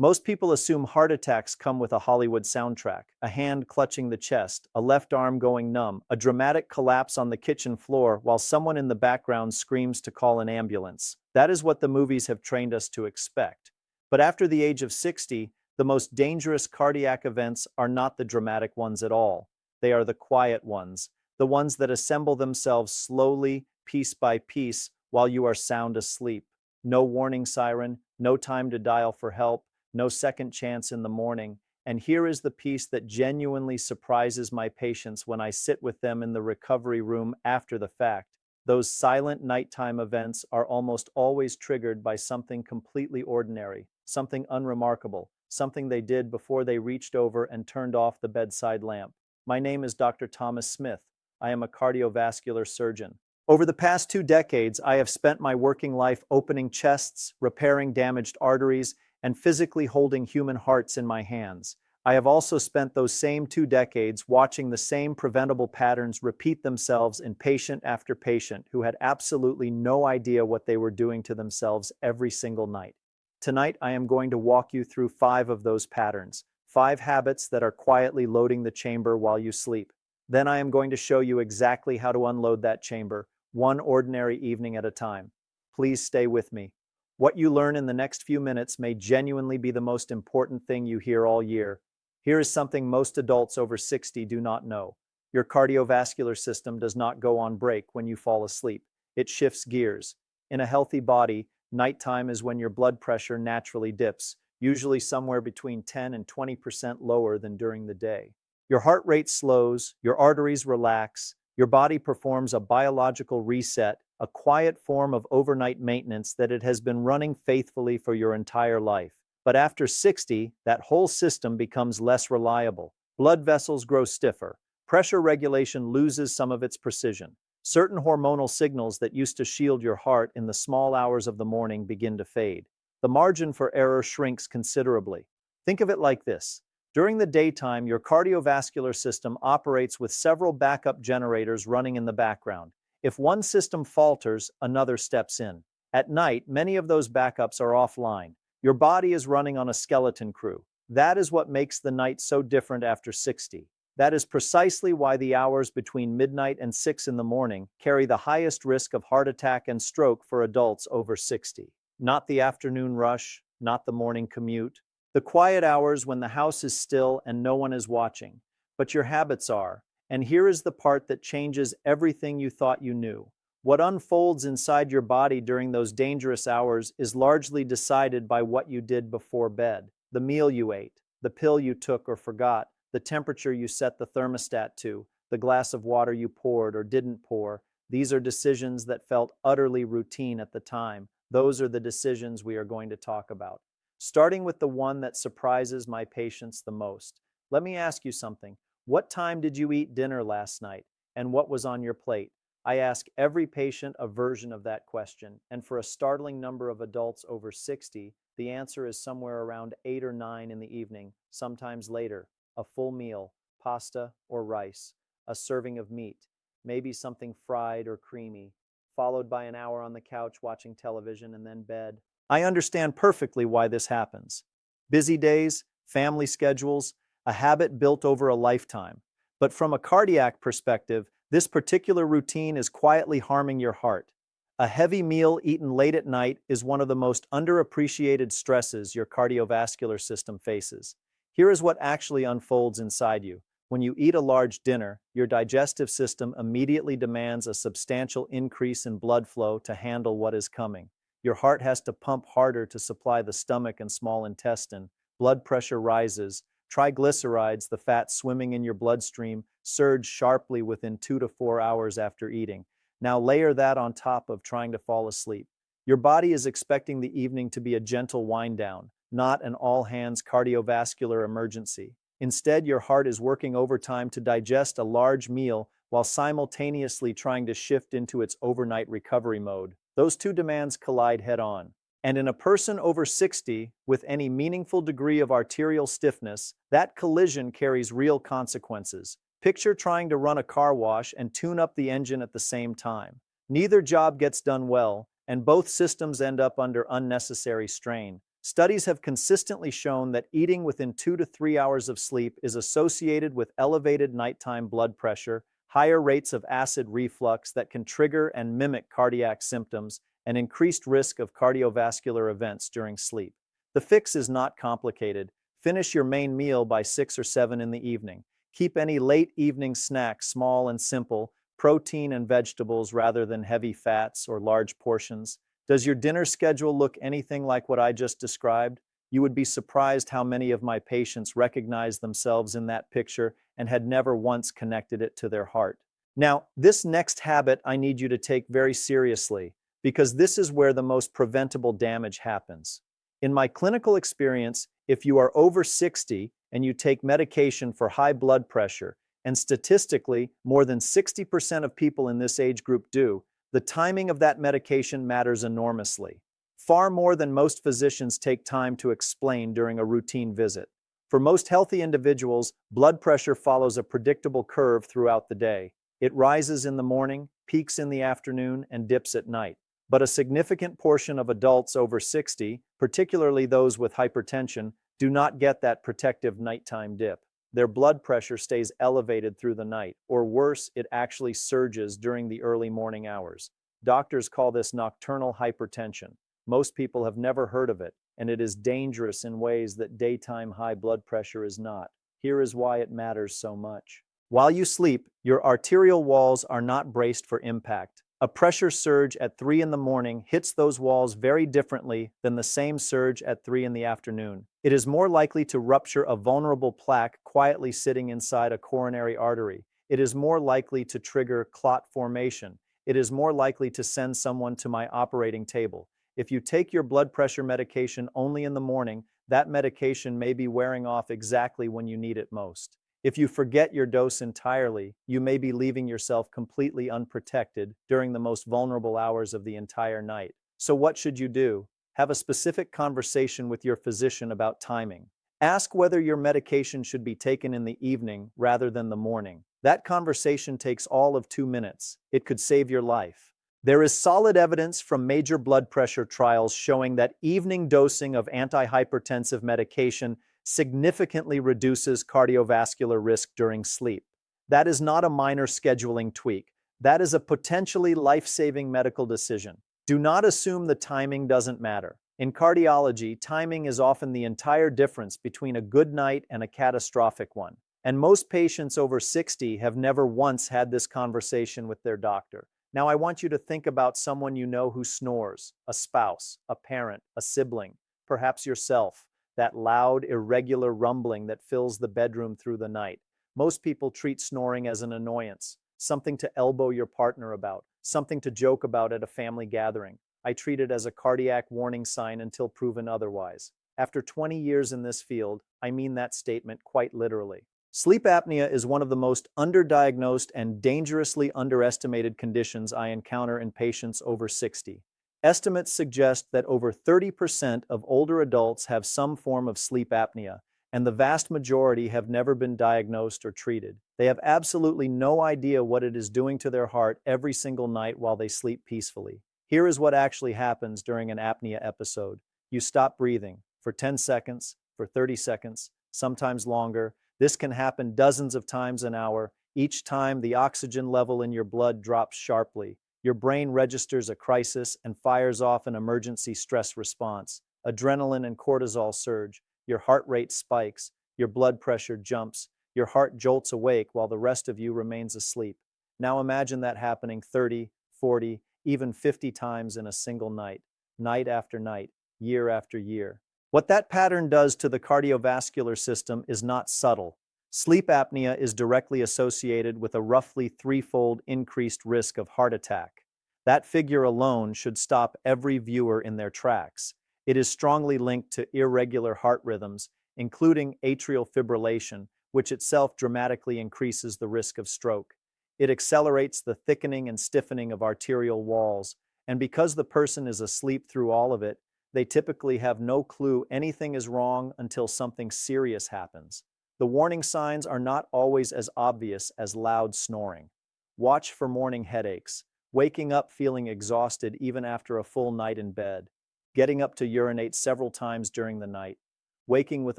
Most people assume heart attacks come with a Hollywood soundtrack, a hand clutching the chest, a left arm going numb, a dramatic collapse on the kitchen floor while someone in the background screams to call an ambulance. That is what the movies have trained us to expect. But after the age of 60, the most dangerous cardiac events are not the dramatic ones at all. They are the quiet ones, the ones that assemble themselves slowly, piece by piece, while you are sound asleep. No warning siren, no time to dial for help, no second chance in the morning. And here is the piece that genuinely surprises my patients when I sit with them in the recovery room after the fact. Those silent nighttime events are almost always triggered by something completely ordinary, something unremarkable, something they did before they reached over and turned off the bedside lamp. My name is Dr. Thomas Smith. I am a cardiovascular surgeon. Over the past 2 decades, I have spent my working life opening chests, repairing damaged arteries, and physically holding human hearts in my hands. I have also spent those same 2 decades watching the same preventable patterns repeat themselves in patient after patient who had absolutely no idea what they were doing to themselves every single night. Tonight, I am going to walk you through 5 of those patterns, 5 habits that are quietly loading the chamber while you sleep. Then I am going to show you exactly how to unload that chamber, one ordinary evening at a time. Please stay with me. What you learn in the next few minutes may genuinely be the most important thing you hear all year. Here is something most adults over 60 do not know. Your cardiovascular system does not go on break when you fall asleep. It shifts gears. In a healthy body, nighttime is when your blood pressure naturally dips, usually somewhere between 10 and 20% lower than during the day. Your heart rate slows, your arteries relax, your body performs a biological reset, a quiet form of overnight maintenance that it has been running faithfully for your entire life. But after 60, that whole system becomes less reliable. Blood vessels grow stiffer. Pressure regulation loses some of its precision. Certain hormonal signals that used to shield your heart in the small hours of the morning begin to fade. The margin for error shrinks considerably. Think of it like this. During the daytime, your cardiovascular system operates with several backup generators running in the background. If one system falters, another steps in. At night, many of those backups are offline. Your body is running on a skeleton crew. That is what makes the night so different after 60. That is precisely why the hours between midnight and 6 in the morning carry the highest risk of heart attack and stroke for adults over 60. Not the afternoon rush, not the morning commute, the quiet hours when the house is still and no one is watching, but your habits are. And here is the part that changes everything you thought you knew. What unfolds inside your body during those dangerous hours is largely decided by what you did before bed. The meal you ate, the pill you took or forgot, the temperature you set the thermostat to, the glass of water you poured or didn't pour. These are decisions that felt utterly routine at the time. Those are the decisions we are going to talk about. Starting with the one that surprises my patients the most. Let me ask you something. What time did you eat dinner last night, and what was on your plate? I ask every patient a version of that question, and for a startling number of adults over 60, the answer is somewhere around 8 or 9 in the evening, sometimes later. A full meal, pasta or rice, a serving of meat, maybe something fried or creamy, followed by an hour on the couch watching television and then bed. I understand perfectly why this happens. Busy days, family schedules, a habit built over a lifetime. But from a cardiac perspective, this particular routine is quietly harming your heart. A heavy meal eaten late at night is one of the most underappreciated stresses your cardiovascular system faces. Here is what actually unfolds inside you. When you eat a large dinner, your digestive system immediately demands a substantial increase in blood flow to handle what is coming. Your heart has to pump harder to supply the stomach and small intestine. Blood pressure rises. Triglycerides, the fat swimming in your bloodstream, surge sharply within 2 to 4 hours after eating. Now layer that on top of trying to fall asleep. Your body is expecting the evening to be a gentle wind down, not an all-hands cardiovascular emergency. Instead, your heart is working overtime to digest a large meal while simultaneously trying to shift into its overnight recovery mode. Those two demands collide head-on. And in a person over 60 with any meaningful degree of arterial stiffness, that collision carries real consequences. Picture trying to run a car wash and tune up the engine at the same time. Neither job gets done well, and both systems end up under unnecessary strain. Studies have consistently shown that eating within 2 to 3 hours of sleep is associated with elevated nighttime blood pressure, higher rates of acid reflux that can trigger and mimic cardiac symptoms, and increased risk of cardiovascular events during sleep. The fix is not complicated. Finish your main meal by 6 or 7 in the evening. Keep any late evening snacks small and simple, protein and vegetables rather than heavy fats or large portions. Does your dinner schedule look anything like what I just described? You would be surprised how many of my patients recognize themselves in that picture and had never once connected it to their heart. Now, this next habit I need you to take very seriously because this is where the most preventable damage happens. In my clinical experience, if you are over 60 and you take medication for high blood pressure, and statistically, more than 60% of people in this age group do, the timing of that medication matters enormously. Far more than most physicians take time to explain during a routine visit. For most healthy individuals, blood pressure follows a predictable curve throughout the day. It rises in the morning, peaks in the afternoon, and dips at night. But a significant portion of adults over 60, particularly those with hypertension, do not get that protective nighttime dip. Their blood pressure stays elevated through the night, or worse, it actually surges during the early morning hours. Doctors call this nocturnal hypertension. Most people have never heard of it, and it is dangerous in ways that daytime high blood pressure is not. Here is why it matters so much. While you sleep, your arterial walls are not braced for impact. A pressure surge at 3 in the morning hits those walls very differently than the same surge at 3 in the afternoon. It is more likely to rupture a vulnerable plaque quietly sitting inside a coronary artery. It is more likely to trigger clot formation. It is more likely to send someone to my operating table. If you take your blood pressure medication only in the morning, that medication may be wearing off exactly when you need it most. If you forget your dose entirely, you may be leaving yourself completely unprotected during the most vulnerable hours of the entire night. So what should you do? Have a specific conversation with your physician about timing. Ask whether your medication should be taken in the evening rather than the morning. That conversation takes all of 2 minutes. It could save your life. There is solid evidence from major blood pressure trials showing that evening dosing of antihypertensive medication significantly reduces cardiovascular risk during sleep. That is not a minor scheduling tweak. That is a potentially life-saving medical decision. Do not assume the timing doesn't matter. In cardiology, timing is often the entire difference between a good night and a catastrophic one. And most patients over 60 have never once had this conversation with their doctor. Now I want you to think about someone you know who snores, a spouse, a parent, a sibling, perhaps yourself. That loud, irregular rumbling that fills the bedroom through the night. Most people treat snoring as an annoyance, something to elbow your partner about, something to joke about at a family gathering. I treat it as a cardiac warning sign until proven otherwise. After 20 years in this field, I mean that statement quite literally. Sleep apnea is one of the most underdiagnosed and dangerously underestimated conditions I encounter in patients over 60. Estimates suggest that over 30% of older adults have some form of sleep apnea, and the vast majority have never been diagnosed or treated. They have absolutely no idea what it is doing to their heart every single night while they sleep peacefully. Here is what actually happens during an apnea episode. You stop breathing for 10 seconds, for 30 seconds, sometimes longer. This can happen dozens of times an hour. Each time, the oxygen level in your blood drops sharply. Your brain registers a crisis and fires off an emergency stress response. Adrenaline and cortisol surge. Your heart rate spikes. Your blood pressure jumps. Your heart jolts awake while the rest of you remains asleep. Now imagine that happening 30, 40, even 50 times in a single night, night after night, year after year. What that pattern does to the cardiovascular system is not subtle. Sleep apnea is directly associated with a roughly threefold increased risk of heart attack. That figure alone should stop every viewer in their tracks. It is strongly linked to irregular heart rhythms, including atrial fibrillation, which itself dramatically increases the risk of stroke. It accelerates the thickening and stiffening of arterial walls, and because the person is asleep through all of it, they typically have no clue anything is wrong until something serious happens. The warning signs are not always as obvious as loud snoring. Watch for morning headaches, waking up feeling exhausted even after a full night in bed, getting up to urinate several times during the night, waking with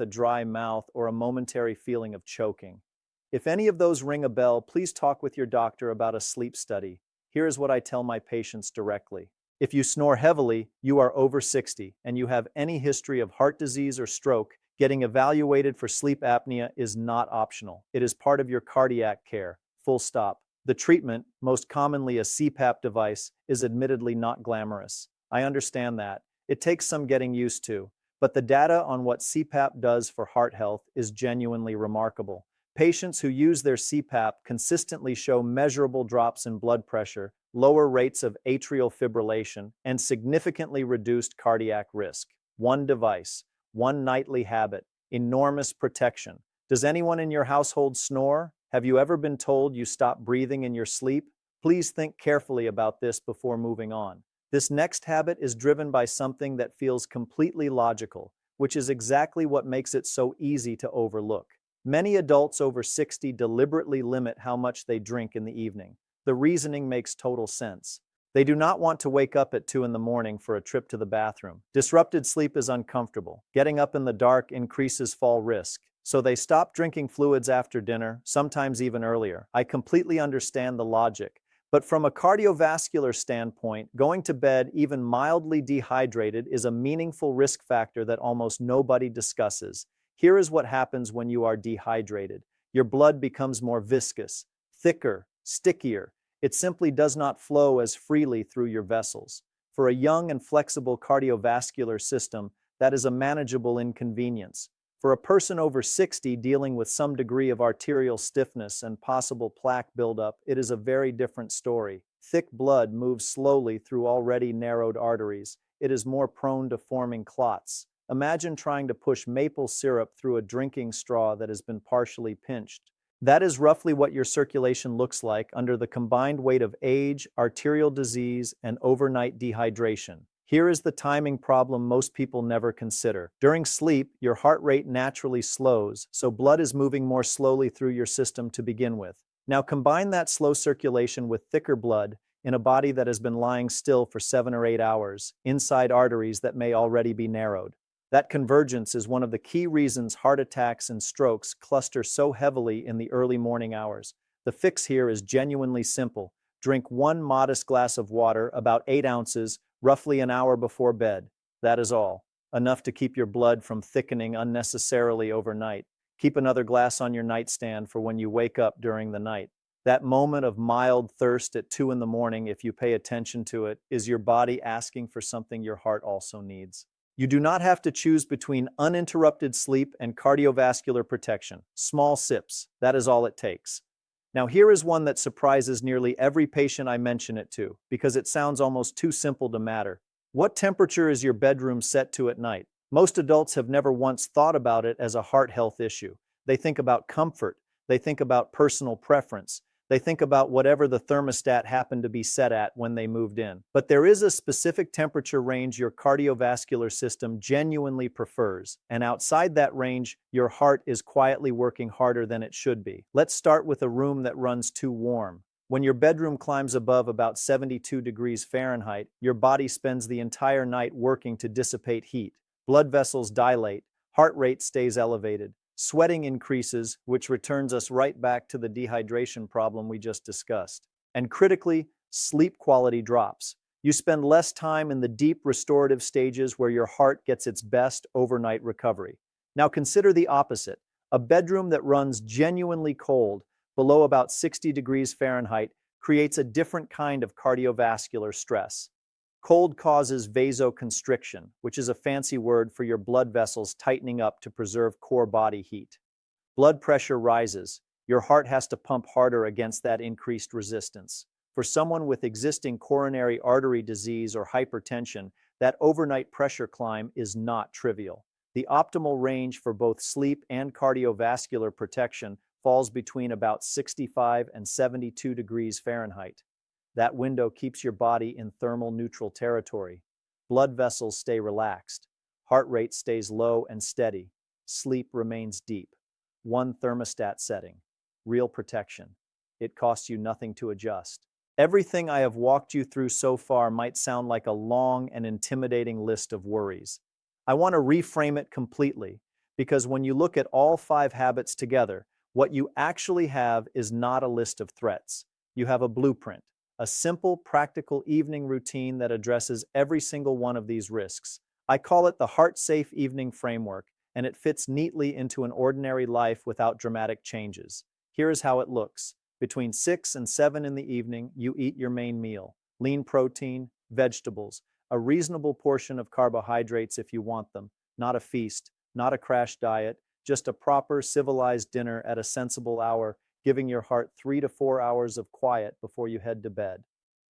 a dry mouth or a momentary feeling of choking. If any of those ring a bell, please talk with your doctor about a sleep study. Here is what I tell my patients directly. If you snore heavily, you are over 60, and you have any history of heart disease or stroke, getting evaluated for sleep apnea is not optional. It is part of your cardiac care. Full stop. The treatment, most commonly a CPAP device, is admittedly not glamorous. I understand that. It takes some getting used to, but the data on what CPAP does for heart health is genuinely remarkable. Patients who use their CPAP consistently show measurable drops in blood pressure, lower rates of atrial fibrillation, and significantly reduced cardiac risk. One device, one nightly habit, enormous protection. Does anyone in your household snore? Have you ever been told you stop breathing in your sleep? Please think carefully about this before moving on. This next habit is driven by something that feels completely logical, which is exactly what makes it so easy to overlook. Many adults over 60 deliberately limit how much they drink in the evening. The reasoning makes total sense. They do not want to wake up at 2 in the morning for a trip to the bathroom. Disrupted sleep is uncomfortable. Getting up in the dark increases fall risk. So they stop drinking fluids after dinner, sometimes even earlier. I completely understand the logic. But from a cardiovascular standpoint, going to bed even mildly dehydrated is a meaningful risk factor that almost nobody discusses. Here is what happens when you are dehydrated. Your blood becomes more viscous, thicker, stickier. It simply does not flow as freely through your vessels. For a young and flexible cardiovascular system, that is a manageable inconvenience. For a person over 60 dealing with some degree of arterial stiffness and possible plaque buildup, it is a very different story. Thick blood moves slowly through already narrowed arteries. It is more prone to forming clots. Imagine trying to push maple syrup through a drinking straw that has been partially pinched. That is roughly what your circulation looks like under the combined weight of age, arterial disease, and overnight dehydration. Here is the timing problem most people never consider. During sleep, your heart rate naturally slows, so blood is moving more slowly through your system to begin with. Now combine that slow circulation with thicker blood in a body that has been lying still for 7 or 8 hours, inside arteries that may already be narrowed. That convergence is one of the key reasons heart attacks and strokes cluster so heavily in the early morning hours. The fix here is genuinely simple. Drink one modest glass of water, about 8 ounces, roughly an hour before bed. That is all. Enough to keep your blood from thickening unnecessarily overnight. Keep another glass on your nightstand for when you wake up during the night. That moment of mild thirst at 2 in the morning, if you pay attention to it, is your body asking for something your heart also needs. You do not have to choose between uninterrupted sleep and cardiovascular protection. Small sips, that is all it takes. Now here is one that surprises nearly every patient I mention it to, because it sounds almost too simple to matter. What temperature is your bedroom set to at night? Most adults have never once thought about it as a heart health issue. They think about comfort. They think about personal preference. They think about whatever the thermostat happened to be set at when they moved in. But there is a specific temperature range your cardiovascular system genuinely prefers, and outside that range, your heart is quietly working harder than it should be. Let's start with a room that runs too warm. When your bedroom climbs above about 72 degrees Fahrenheit, your body spends the entire night working to dissipate heat. Blood vessels dilate, heart rate stays elevated. Sweating increases, which returns us right back to the dehydration problem we just discussed. And critically, sleep quality drops. You spend less time in the deep restorative stages where your heart gets its best overnight recovery. Now consider the opposite. A bedroom that runs genuinely cold, below about 60 degrees Fahrenheit, creates a different kind of cardiovascular stress. Cold causes vasoconstriction, which is a fancy word for your blood vessels tightening up to preserve core body heat. Blood pressure rises. Your heart has to pump harder against that increased resistance. For someone with existing coronary artery disease or hypertension, that overnight pressure climb is not trivial. The optimal range for both sleep and cardiovascular protection falls between about 65 and 72 degrees Fahrenheit. That window keeps your body in thermal neutral territory. Blood vessels stay relaxed. Heart rate stays low and steady. Sleep remains deep. One thermostat setting. Real protection. It costs you nothing to adjust. Everything I have walked you through so far might sound like a long and intimidating list of worries. I want to reframe it completely, because when you look at all 5 habits together, what you actually have is not a list of threats. You have a blueprint, a simple, practical evening routine that addresses every single one of these risks. I call it the heart-safe evening framework, and it fits neatly into an ordinary life without dramatic changes. Here is how it looks. Between 6 and 7 in the evening, you eat your main meal: lean protein, vegetables, a reasonable portion of carbohydrates if you want them, not a feast, not a crash diet, just a proper, civilized dinner at a sensible hour, giving your heart 3 to 4 hours of quiet before you head to bed.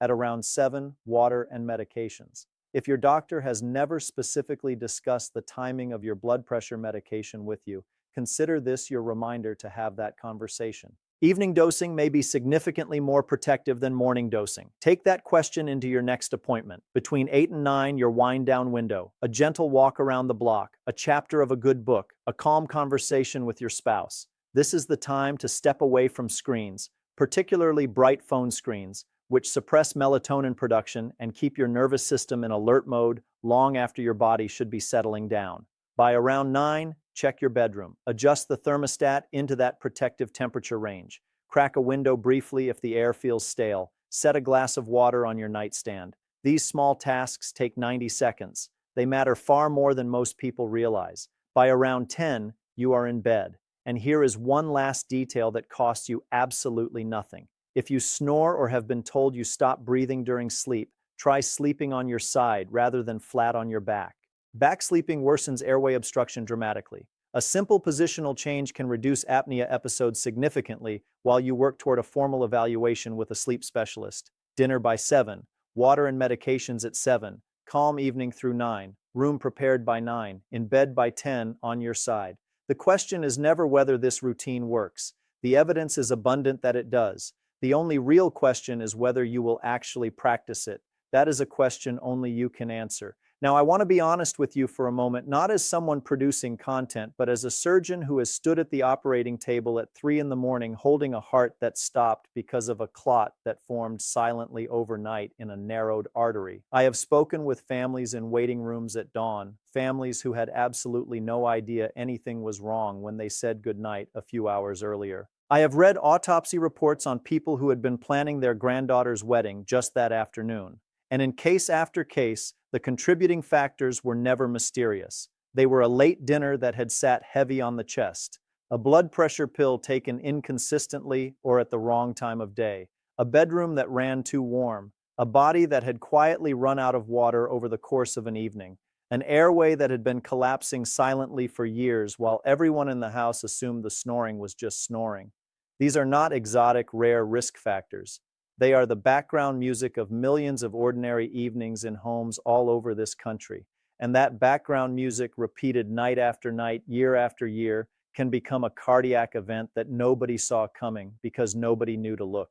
At around 7, water and medications. If your doctor has never specifically discussed the timing of your blood pressure medication with you, consider this your reminder to have that conversation. Evening dosing may be significantly more protective than morning dosing. Take that question into your next appointment. Between 8 and 9, your wind-down window, a gentle walk around the block, a chapter of a good book, a calm conversation with your spouse. This is the time to step away from screens, particularly bright phone screens, which suppress melatonin production and keep your nervous system in alert mode long after your body should be settling down. By around 9, check your bedroom. Adjust the thermostat into that protective temperature range. Crack a window briefly if the air feels stale. Set a glass of water on your nightstand. These small tasks take 90 seconds. They matter far more than most people realize. By around 10, you are in bed. And here is one last detail that costs you absolutely nothing. If you snore or have been told you stop breathing during sleep, try sleeping on your side rather than flat on your back. Back sleeping worsens airway obstruction dramatically. A simple positional change can reduce apnea episodes significantly while you work toward a formal evaluation with a sleep specialist. Dinner by 7, water and medications at 7, calm evening through 9, room prepared by 9, in bed by 10, on your side. The question is never whether this routine works. The evidence is abundant that it does. The only real question is whether you will actually practice it. That is a question only you can answer. Now, I want to be honest with you for a moment, not as someone producing content, but as a surgeon who has stood at the operating table at 3 in the morning holding a heart that stopped because of a clot that formed silently overnight in a narrowed artery. I have spoken with families in waiting rooms at dawn, families who had absolutely no idea anything was wrong when they said goodnight a few hours earlier. I have read autopsy reports on people who had been planning their granddaughter's wedding just that afternoon. And in case after case, the contributing factors were never mysterious. They were a late dinner that had sat heavy on the chest, a blood pressure pill taken inconsistently or at the wrong time of day, a bedroom that ran too warm, a body that had quietly run out of water over the course of an evening, an airway that had been collapsing silently for years while everyone in the house assumed the snoring was just snoring. These are not exotic, rare risk factors. They are the background music of millions of ordinary evenings in homes all over this country. And that background music, repeated night after night, year after year, can become a cardiac event that nobody saw coming because nobody knew to look.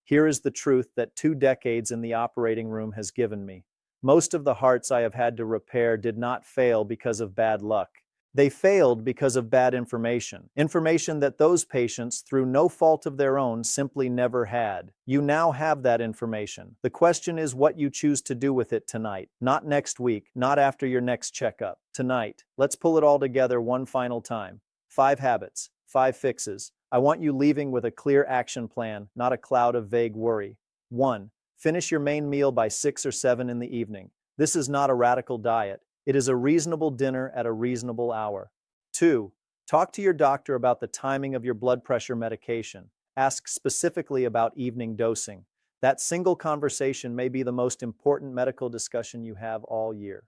Here is the truth that 2 decades in the operating room has given me. Most of the hearts I have had to repair did not fail because of bad luck. They failed because of bad information, information that those patients, through no fault of their own, simply never had. You now have that information. The question is what you choose to do with it tonight, not next week, not after your next checkup. Tonight. Let's pull it all together one final time. 5 habits, 5 fixes. I want you leaving with a clear action plan, not a cloud of vague worry. 1. Finish your main meal by 6 or 7 in the evening. This is not a radical diet. It is a reasonable dinner at a reasonable hour. 2. Talk to your doctor about the timing of your blood pressure medication. Ask specifically about evening dosing. That single conversation may be the most important medical discussion you have all year.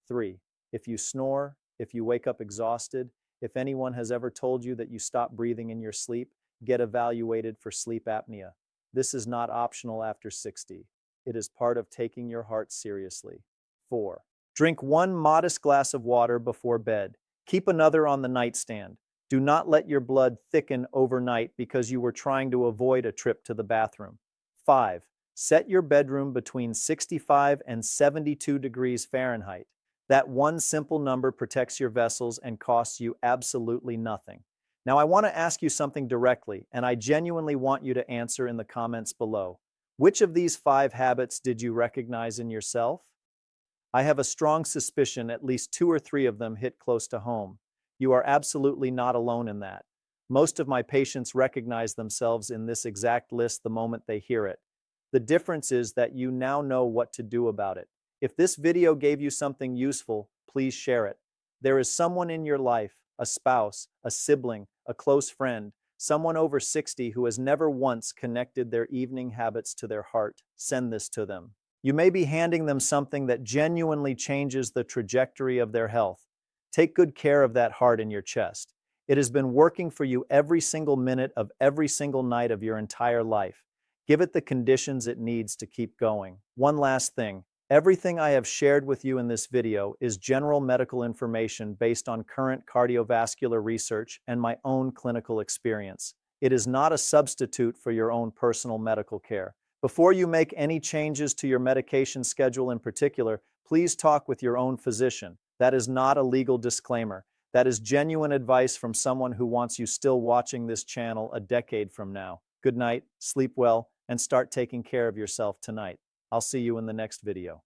3. If you snore, if you wake up exhausted, if anyone has ever told you that you stop breathing in your sleep, get evaluated for sleep apnea. This is not optional after 60. It is part of taking your heart seriously. 4. Drink 1 modest glass of water before bed. Keep another on the nightstand. Do not let your blood thicken overnight because you were trying to avoid a trip to the bathroom. 5. Set your bedroom between 65 and 72 degrees Fahrenheit. That one simple number protects your vessels and costs you absolutely nothing. Now, I want to ask you something directly, and I genuinely want you to answer in the comments below. Which of these 5 habits did you recognize in yourself? I have a strong suspicion at least 2 or 3 of them hit close to home. You are absolutely not alone in that. Most of my patients recognize themselves in this exact list the moment they hear it. The difference is that you now know what to do about it. If this video gave you something useful, please share it. There is someone in your life, a spouse, a sibling, a close friend, someone over 60 who has never once connected their evening habits to their heart. Send this to them. You may be handing them something that genuinely changes the trajectory of their health. Take good care of that heart in your chest. It has been working for you every single minute of every single night of your entire life. Give it the conditions it needs to keep going. One last thing. Everything I have shared with you in this video is general medical information based on current cardiovascular research and my own clinical experience. It is not a substitute for your own personal medical care. Before you make any changes to your medication schedule in particular, please talk with your own physician. That is not a legal disclaimer. That is genuine advice from someone who wants you still watching this channel a decade from now. Good night, sleep well, and start taking care of yourself tonight. I'll see you in the next video.